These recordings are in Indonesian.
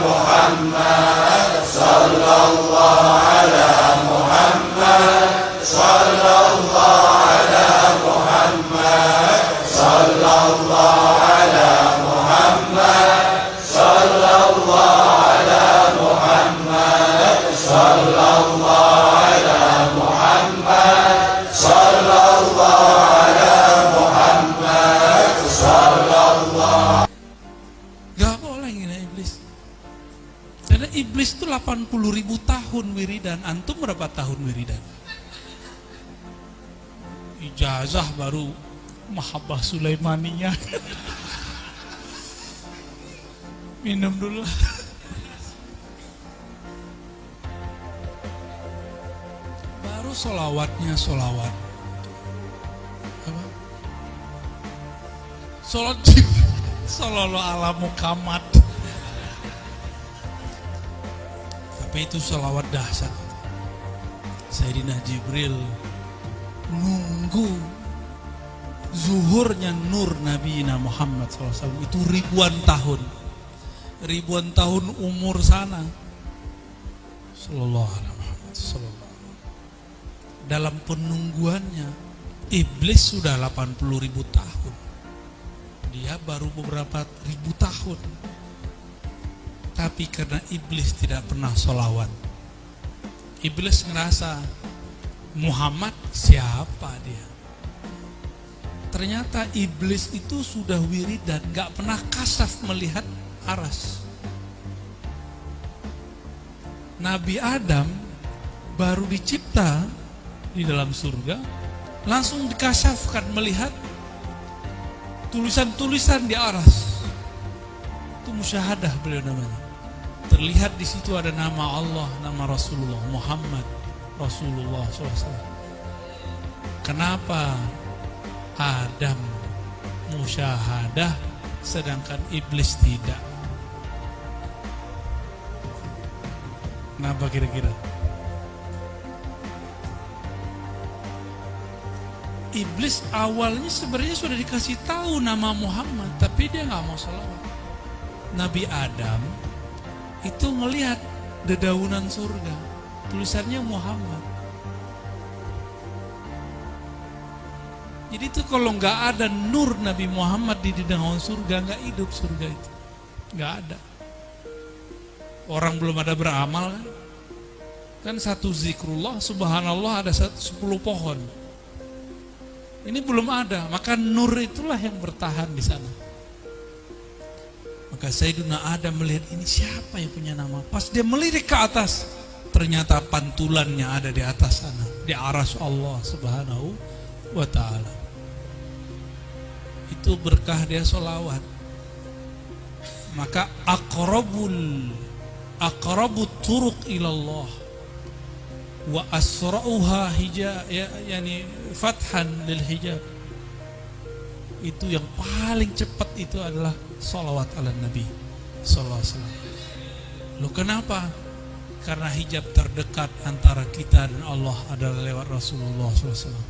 Muhammad sallallahu ala Muhammad sallallahu ala Muhammad sallallahu ala Muhammad sallallahu ala Muhammad sallallahu ala Muhammad sallallahu ala Muhammad sallallahu. Gak boleh ngina iblis. Karena iblis itu 80.000 tahun wiridan. Antum berapa tahun wiridan? Ijazah baru Mahabbah Sulaimaniyah. Minum dulu. Baru solawatnya solawat. Apa? Sholat Sallallahu ala Muhammad. Tapi itu salawat dahsyat. Sayyidina Jibril nunggu zuhurnya nur Nabi Muhammad SAW itu ribuan tahun umur sana. Sallallahu alaihi Muhammad sallallahu. Dalam penungguannya iblis sudah 80.000 tahun. Dia baru beberapa ribu tahun. Tapi karena iblis tidak pernah sholawat, iblis ngerasa Muhammad siapa dia. Ternyata iblis itu sudah wirid dan gak pernah kasaf melihat aras. Nabi Adam baru dicipta di dalam surga, langsung dikasafkan melihat tulisan-tulisan di aras. Itu musyahadah beliau namanya. Terlihat di situ ada nama Allah, nama Rasulullah Muhammad Rasulullah SAW. Kenapa Adam musyahadah sedangkan iblis tidak? Kenapa kira-kira? Iblis awalnya sebenarnya sudah dikasih tahu nama Muhammad, tapi dia nggak mau salawat. Nabi Adam itu ngelihat dedaunan surga, tulisannya Muhammad. Jadi itu kalau nggak ada nur Nabi Muhammad di dedaunan surga, nggak hidup surga itu, nggak ada. Orang belum ada beramal kan satu zikrullah, subhanallah ada 10 pohon. Ini belum ada, maka nur itulah yang bertahan di sana. Maka Sayyidina Adam melihat ini siapa yang punya nama. Pas dia melirik ke atas, ternyata pantulannya ada di atas sana, di aras Allah Subhanahu wa ta'ala. Itu berkah dia sholawat. Maka aqrabut turuq ilallah wa asra'uha hijab, yani fathan lil hijab. Itu yang paling cepat itu adalah salawat ala Nabi sallallahu alaihi wasallam. Loh kenapa? Karena hijab terdekat antara kita dan Allah adalah lewat Rasulullah sallallahu alaihi wasallam.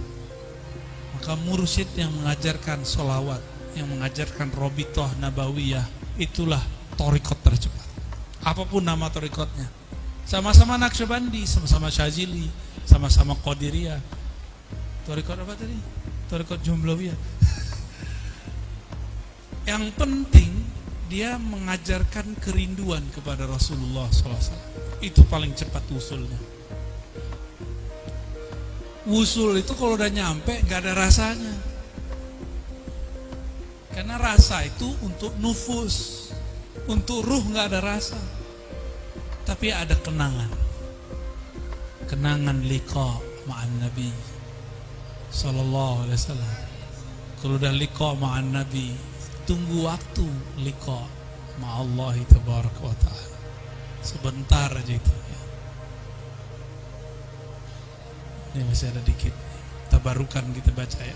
Maka mursyid yang mengajarkan salawat, yang mengajarkan robitoh nabawiyah, itulah thariqat tercepat. Apapun nama thariqatnya. Sama-sama Naqsyabandi, sama-sama Syazili, sama-sama Qadiriyah. Thariqat apa tadi? Thariqat Jumlawiyah. Yang penting dia mengajarkan kerinduan kepada Rasulullah SAW. Itu paling cepat wusulnya. Wusul itu kalau udah nyampe gak ada rasanya. Karena rasa itu untuk nufus, untuk ruh gak ada rasa. Tapi ada kenangan. Kenangan liqa ma'an Nabi sallallahu alaihi wasallam. Kalau udah liqa ma'an Nabi, tunggu waktu liqa ma'allahi tabaraka wa ta'ala. Sebentar aja itu. Ini masih ada dikit. Tabarukan kita baca ya.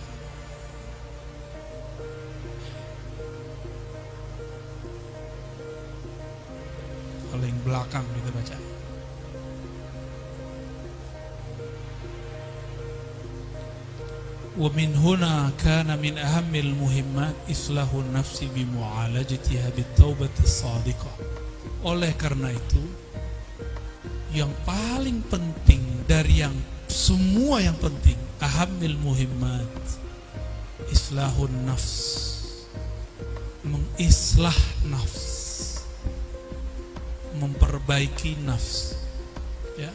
Paling belakang kita baca. Wa min huna kana min ahammil muhimmat islahu nafsi bi mu'alajatiha bit taubati as-sadiqah. Oleh karena itu, yang paling penting dari yang semua yang penting, ahamil muhimmat, islahun nafs, mengislah nafs, memperbaiki nafs, ya.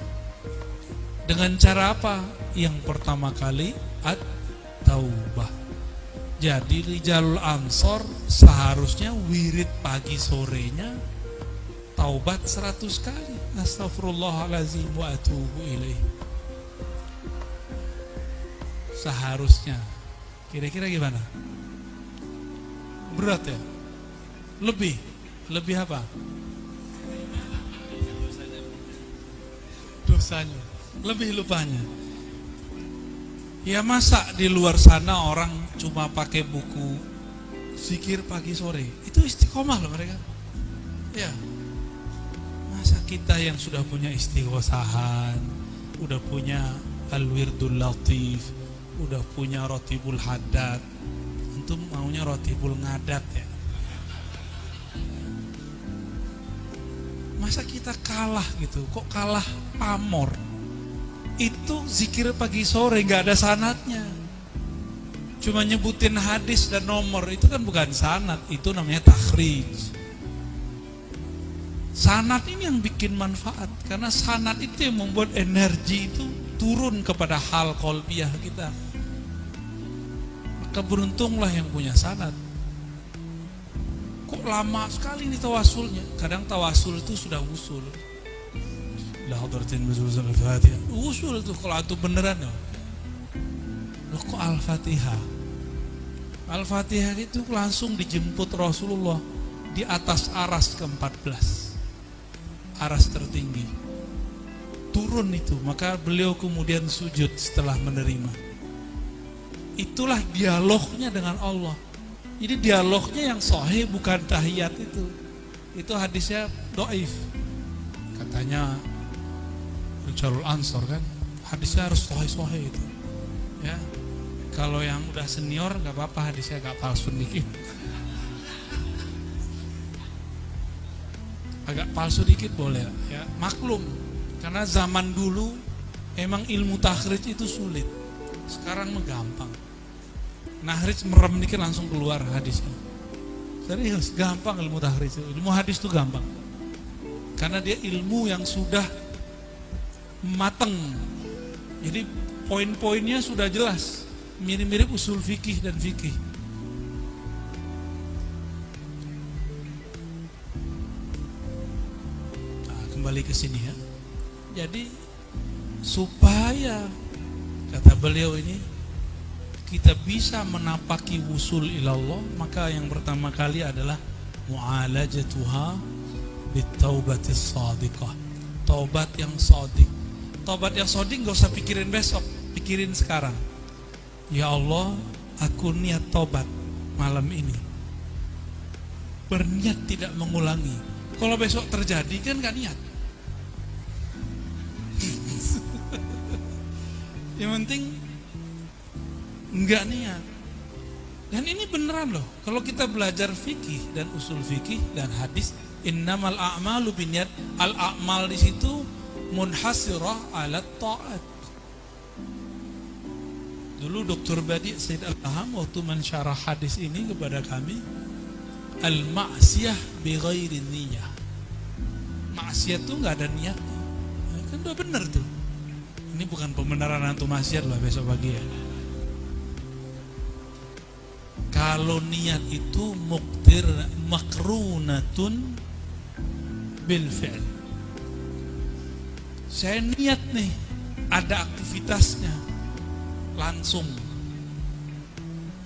Dengan cara apa? Yang pertama kali at-taubah. Jadi Rijalul Ansor seharusnya wirid pagi sorenya taubat 100 kali. Astaghfirullahaladzim wa atubu ilaih. Seharusnya. Kira-kira gimana? Berat ya? Lebih apa? Dosanya. Lebih lupanya. Ya masa di luar sana orang cuma pakai buku zikir pagi sore, itu istiqomah loh mereka. Ya. Masa kita yang sudah punya istighosahan, udah punya al-wirdul latif, udah punya rotibul haddad, antum maunya rotibul ngadat ya. Masa kita kalah gitu, kok kalah pamor. Itu zikir pagi sore gak ada sanadnya, cuma nyebutin hadis dan nomor, itu kan bukan sanad, itu namanya takhrij. Sanad ini yang bikin manfaat, karena sanad itu yang membuat energi itu turun kepada hal qalbiyah kita. Maka beruntunglah yang punya sanad. Kok lama sekali nih tawasulnya? Kadang tawasul itu sudah usul. La hadratin bizul al-Fatihah. Usul tuh kalau itu beneran ya. Loh kok Al-Fatihah? Al-Fatihah itu langsung dijemput Rasulullah di atas aras ke-14. Aras tertinggi. Turun itu, maka beliau kemudian sujud setelah menerima. Itulah dialognya dengan Allah. Jadi dialognya yang sahih bukan tahiyat itu. Itu hadisnya dhaif. Katanya Rijalul Ansor kan, hadisnya harus sahih itu. Ya. Kalau yang udah senior nggak apa-apa, hadisnya agak palsu dikit. Agak palsu dikit boleh ya, maklum. Karena zaman dulu emang ilmu takhrij itu sulit. Sekarang gampang. Nahrij merem dikit langsung keluar hadisnya. Serius, gampang ilmu takhrij itu. Ilmu hadis itu gampang. Karena dia ilmu yang sudah mateng. Jadi poin-poinnya sudah jelas. Mirip-mirip usul fikih dan fikih. Nah, kembali ke sini ya. Jadi supaya kata beliau ini kita bisa menapaki wusul ilallah, maka yang pertama kali adalah mu'alajatuha bitaubatis shadiqah. Taubat yang shadiq. Taubat yang shadiq gak usah pikirin besok, pikirin sekarang. Ya Allah, aku niat taubat malam ini. Berniat tidak mengulangi. Kalau besok terjadi kan gak niat. Yang penting enggak niat. Dan ini beneran loh. Kalau kita belajar fikih dan usul fikih dan hadis, innamal a'malu binniyat. Al-a'mal di situ munhasirah ala ta'at. Dulu Dr. Badi Said Al-Aham waktu mensyarah hadis ini kepada kami, al-ma'siyah bi ghairi niyah. Maksiat tuh enggak ada niatnya. Kan udah bener tuh. Ini bukan pembenaran antum maksiat lah besok pagi ya. Kalau niat itu muktir makrunatun bil fi'l. Saya niat nih, ada aktivitasnya langsung.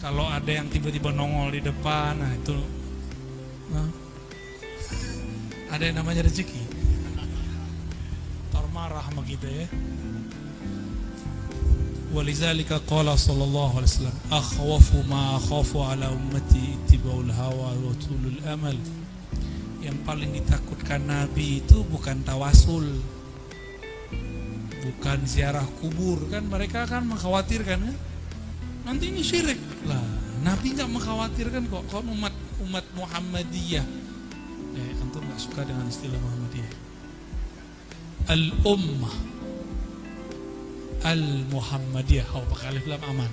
Kalau ada yang tiba-tiba nongol di depan, nah itu ada yang namanya rezeki. Tar marah sama kita ya. Walizalika qala sallallahu alaihi wasallam, akhwafu ma akhafu ala ummati ittiba'ul hawa wa tulul amal. Yang paling ditakutkan Nabi itu bukan tawasul, bukan ziarah kubur, kan mereka kan mengkhawatirkan kan nanti ini syirik lah. Nabi nggak mengkhawatirkan kok. Umat Muhammadiyah Antum nggak suka dengan istilah Muhammadiyah. Al-Ummah Al-Muhammadiyah, pakai alif lam aman.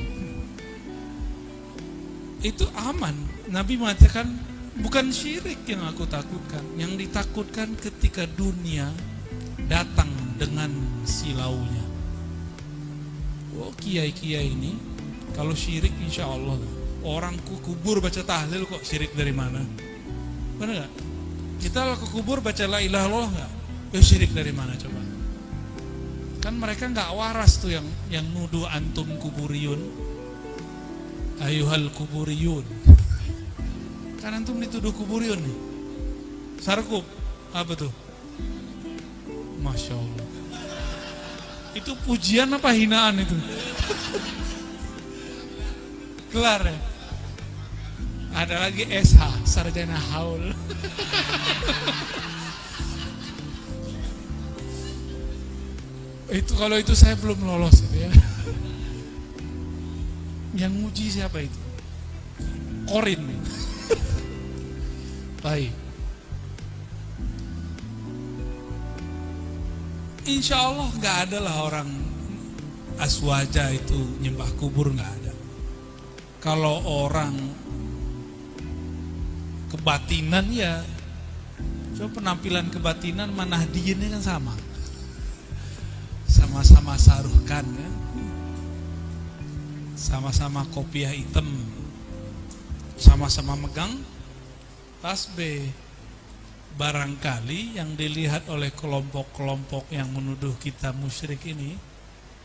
Itu aman. Nabi mengatakan bukan syirik yang aku takutkan, yang ditakutkan ketika dunia datang dengan silaunya. Oh, kiai-kiai ini kalau syirik insya Allah, orang kubur baca tahlil kok syirik dari mana? Benar gak? Kita kalau ke kubur baca la ilaha illallah gak? Syirik dari mana coba? Kan mereka gak waras tuh yang nuduh antum kuburiyun, ayuhal kuburiyun. Kan antum dituduh kuburiyun nih. Sarkup apa tuh? Masya Allah. Itu pujian apa hinaan itu? Kelar ya. Ada lagi SH, sarjana haul. Itu kalau itu saya belum lolos gitu ya. Yang muji siapa itu? Korin. Baik. Insya Allah nggak ada lah orang aswaja itu nyembah kubur, nggak ada. Kalau orang kebatinan ya, coba penampilan kebatinan Manahdiyin kan sama-sama saruhkan kan, sama-sama kopiah hitam, sama-sama megang tasbih. Barangkali yang dilihat oleh kelompok-kelompok yang menuduh kita musyrik ini,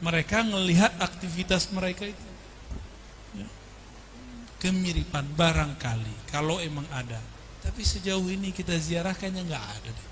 mereka melihat aktivitas mereka itu ya, kemiripan barangkali kalau emang ada. Tapi sejauh ini kita ziarah kayaknya nggak ada deh.